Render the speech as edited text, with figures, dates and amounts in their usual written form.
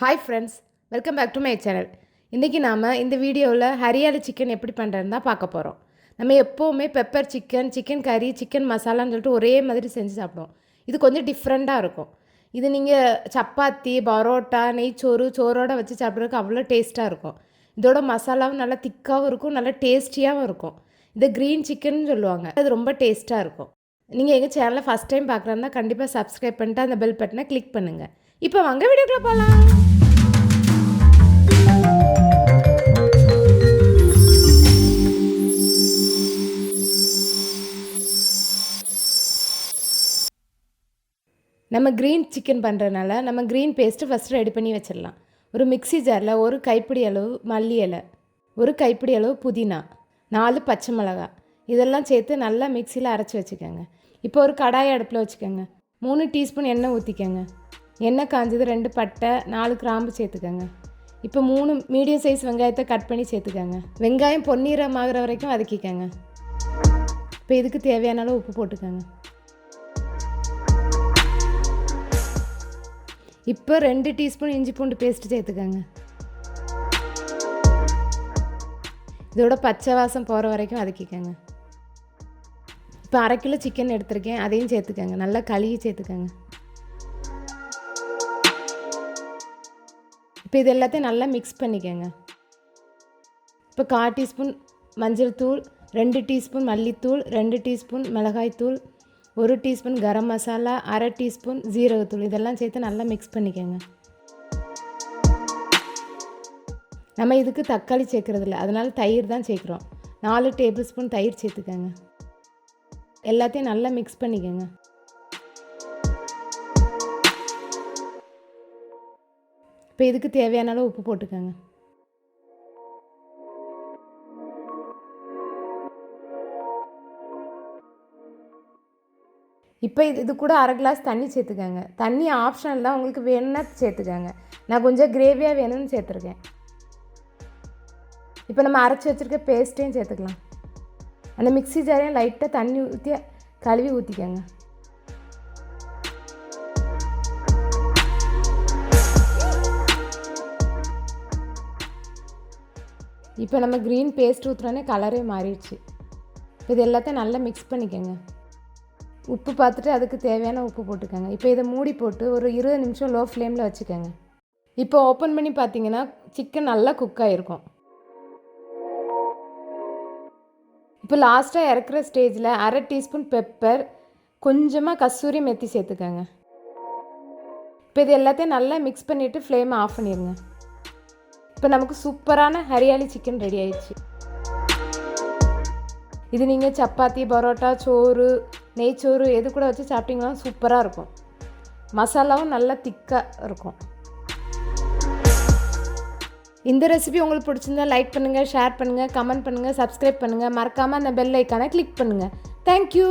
Hi friends, welcome back to my channel. இன்றைக்கி நாம் இந்த வீடியோவில் ஹரியாலி சிக்கன் எப்படி பண்ணுறதுன்னு தான் பார்க்க போகிறோம். நம்ம எப்போவுமே பெப்பர் சிக்கன், சிக்கன் கறி, சிக்கன் மசாலான்னு சொல்லிட்டு ஒரே மாதிரி செஞ்சு சாப்பிடுவோம். இது கொஞ்சம் டிஃப்ரெண்ட்டாக இருக்கும். இது நீங்கள் சப்பாத்தி, பரோட்டா, நெய்ச்சோறு, சோறோடு வச்சு சாப்பிட்றதுக்கு அவ்வளோ டேஸ்ட்டாக இருக்கும். இதோட மசாலாவும் நல்லா திக்காகவும் இருக்கும், நல்லா டேஸ்டியாகவும் இருக்கும். இதை க்ரீன் சிக்கன் சொல்லுவாங்க. அது ரொம்ப டேஸ்ட்டாக இருக்கும். நீங்கள் எங்கள் சேனலை ஃபஸ்ட் டைம் பார்க்குறதா கண்டிப்பாக சப்ஸ்கிரைப் பண்ணிட்டு அந்த பெல் பட்டனை கிளிக் பண்ணுங்கள். இப்போ வாங்க வீடியோக்குள்ள போகலாம். நம்ம க்ரீன் சிக்கன் பண்ணுறதுனால நம்ம க்ரீன் பேஸ்ட்டு ஃபஸ்ட்டு ரெடி பண்ணி வச்சிடலாம். ஒரு மிக்ஸி ஜாரில் ஒரு கைப்பிடி அளவு மல்லி இலை, ஒரு கைப்பிடி அளவு புதினா, 4 பச்சை மிளகாய் இதெல்லாம் சேர்த்து நல்லா மிக்சியில் அரைச்சி வச்சுக்கோங்க. இப்போ ஒரு கடாயை அடுப்பில் வச்சுக்கோங்க. 3 டீஸ்பூன் எண்ணெய் ஊற்றிக்கோங்க. எண்ணெய் காஞ்சது 2 பட்டை, 4 கிராம்பு சேர்த்துக்கோங்க. இப்போ 3 மீடியம் சைஸ் வெங்காயத்தை கட் பண்ணி சேர்த்துக்கோங்க. வெங்காயம் பொன்னிறமாகிற வரைக்கும் வதக்கிக்கோங்க. இப்போ இதுக்கு தேவையான அளவு உப்பு போட்டுக்கோங்க. இப்போ 2 டீஸ்பூன் இஞ்சி பூண்டு பேஸ்ட்டு சேர்த்துக்கோங்க. இதோட பச்சை வாசம் போகிற வரைக்கும் வதக்கிக்கோங்க. இப்போ 1/2 கிலோ சிக்கன் எடுத்துருக்கேன், அதையும் சேர்த்துக்கோங்க. நல்லா கழுவி சேர்த்துக்கோங்க. இப்போ இது எல்லாத்தையும் நல்லா மிக்ஸ் பண்ணிக்கோங்க. இப்போ 1/4 டீஸ்பூன் மஞ்சள் தூள், 2 டீஸ்பூன் மல்லித்தூள், 2 டீஸ்பூன் மிளகாய்த்தூள், 1 டீஸ்பூன் கரம் மசாலா, 1/2 டீஸ்பூன் ஜீரகத்தூள் இதெல்லாம் சேர்த்து நல்லா மிக்ஸ் பண்ணிக்கோங்க. நம்ம இதுக்கு தக்காளி சேர்க்குறதில்ல, அதனால் தயிர் தான் சேர்க்குறோம். 4 டேபிள் ஸ்பூன் தயிர் சேர்த்துக்கோங்க. எல்லாத்தையும் நல்லா மிக்ஸ் பண்ணிக்கோங்க. இப்போ இதுக்கு தேவையான அளவு உப்பு போட்டுக்கோங்க. இப்போ இது கூட 1/2 கிளாஸ் தண்ணி சேர்த்துக்கோங்க. தண்ணி ஆப்ஷனல் தான், உங்களுக்கு வேணும்னா சேர்த்துக்கோங்க. நான் கொஞ்சம் கிரேவியாக வேணும்னு சேர்த்துருக்கேன். இப்போ நம்ம அரைச்சி வச்சுருக்க பேஸ்ட்டையும் சேர்த்துக்கலாம். அந்த மிக்ஸி ஜாரையும் லைட்டாக தண்ணி ஊற்றி கழுவி ஊற்றிக்கோங்க. இப்போ நம்ம க்ரீன் பேஸ்ட் ஊற்றுறோன்னே கலரே மாறிடுச்சு. இது எல்லாத்தையும் நல்லா மிக்ஸ் பண்ணிக்கோங்க. உப்பு பார்த்துட்டு அதுக்கு தேவையான உப்பு போட்டுக்கோங்க. இப்போ இதை மூடி போட்டு ஒரு 20 நிமிஷம் லோ ஃப்ளேமில் வச்சுக்கோங்க. இப்போ ஓப்பன் பண்ணி பார்த்தீங்கன்னா சிக்கன் நல்லா குக் ஆகிருக்கும். இப்போ லாஸ்ட்டாக இறக்குற ஸ்டேஜில் 1/2 டீஸ்பூன் பெப்பர், கொஞ்சமாக கஸ்தூரி மெத்தி சேர்த்துக்கோங்க. இப்போ இது எல்லாத்தையும் நல்லா மிக்ஸ் பண்ணிவிட்டு ஃப்ளேமை ஆஃப் பண்ணிடுங்க. இப்போ நமக்கு சூப்பரான ஹரியாலி சிக்கன் ரெடி ஆயிடுச்சு. இது நீங்கள் சப்பாத்தி, பரோட்டா, சோறு, நெய்ச்சோறு எது கூட வச்சு சாப்பிட்டிங்கன்னா சூப்பராக இருக்கும். மசாலாவும் நல்லா திக்காக இருக்கும். இந்த ரெசிபி உங்களுக்கு பிடிச்சிருந்தா லைக் பண்ணுங்கள், ஷேர் பண்ணுங்கள், கமெண்ட் பண்ணுங்கள், சப்ஸ்கிரைப் பண்ணுங்கள். மறக்காமல் அந்த பெல் ஐக்கானை கிளிக் பண்ணுங்கள். தேங்க்யூ.